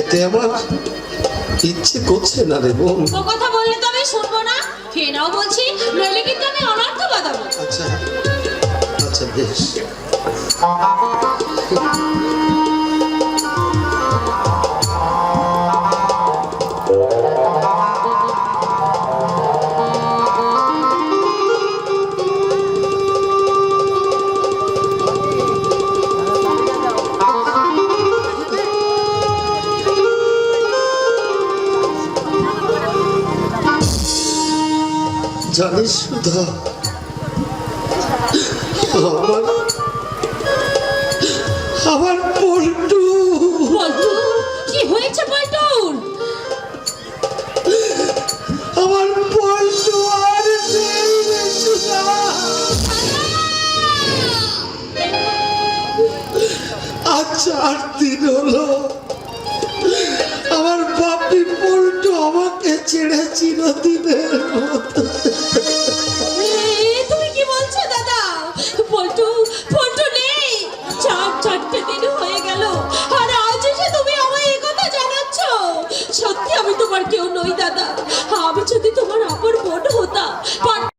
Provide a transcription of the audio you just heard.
খেতে আমার ইচ্ছে করছে না রে বোন। ও কথা বললে তো আমি শুনবো না। খেয়ে নাও বলছি, নইলে কিন্তু আমি অনর্থ বাঁধাবো। আচ্ছা আচ্ছা বেশ। জানিস সুধা, আমার পল্টু। পল্টু, কি হয়েছে পল্টুর? আমার পল্টু আর নেই রে সুধা। আজ 4 দিন হলো আমার বাপি পল্টু আমাকে ছেড়ে চিরদিনের মতো